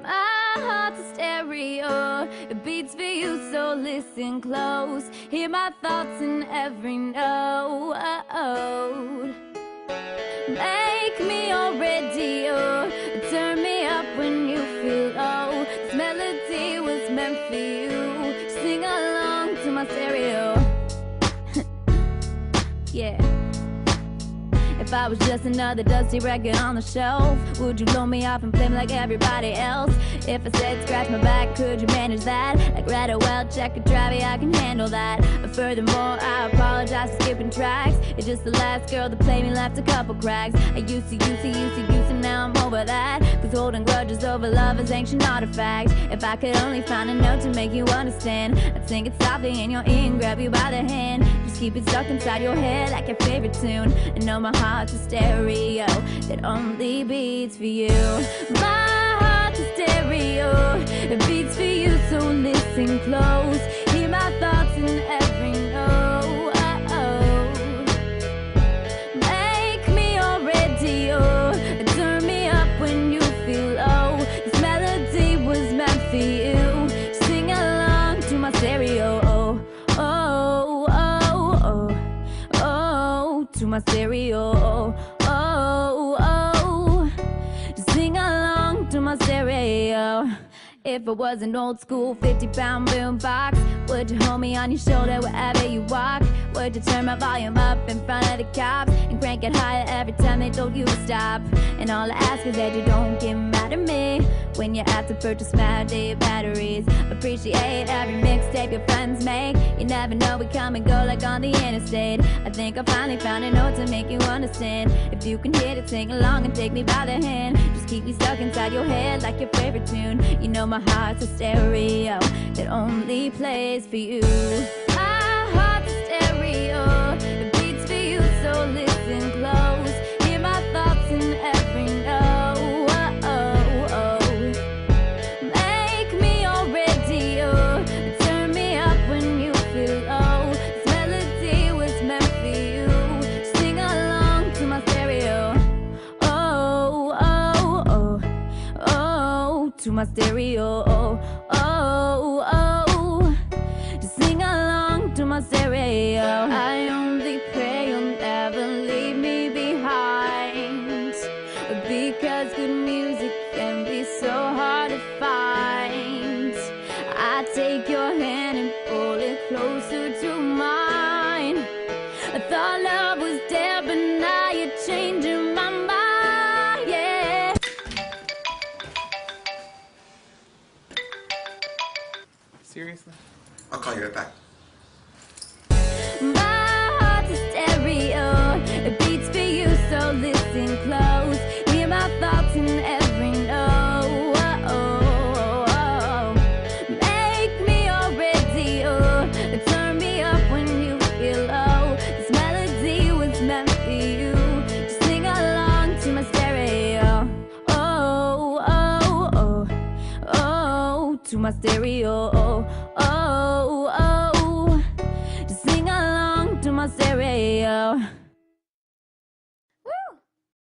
My heart's a stereo, it beats for you, so listen close. Hear my thoughts in every note. Make me your radio, turn me up when you feel low. This melody was meant for you, sing along to my stereo. Yeah. If I was just another dusty record on the shelf, would you blow me off and play me like everybody else? If I said scratch my back, could you manage that? Like right a well, check a Travi, I can handle that. But furthermore, I apologize for skipping tracks. It's just the last girl that played me left a couple cracks. I used to, now I'm over that. Cause holding grudges over love is ancient artifacts. If I could only find a note to make you understand, I'd sing it softly in your ear and grab you by the hand. Just keep it stuck inside your head like your favorite tune. I know my heart's a stereo that only beats for you. My heart's a stereo, it beats for you, so listen close. Hear my thoughts in every note. Make me your radio, turn me up when you feel low. This melody was meant for you, sing along to my stereo. To my stereo, sing along to my stereo. If it was an old school 50-pound boombox, would you hold me on your shoulder wherever you walk? Would you turn my volume up in front of the cops and crank it higher every time they told you to stop? And all I ask is that you don't get mad at me when you have to purchase Saturday batteries. Appreciate every mixtape your friends make. You never know, we come and go like on the interstate. I think I finally found a note to make you understand. If you can hit it, sing along and take me by the hand. Just keep me stuck inside your head like your favorite tune. You know my heart's a stereo that only plays for you. My heart's a stereo, it beats for you, so listen close. Hear my thoughts in every note. Make me your radio, turn me up when you feel low. This melody was meant for you, sing along to my stereo. To my stereo, just sing along to my stereo. I only pray you'll never leave me behind, because good music can be so hard to find. I take your hand and pull it closer to mine. I thought love was dead, but now you're changing my mind. Seriously? I'll call you right back. My heart's a stereo, it beats for you, so listen close. Hear my thoughts in every note. Make me your radio, turn me up when you feel low. This melody was meant for you, just sing along to my stereo. To my stereo. Just sing along to my stereo.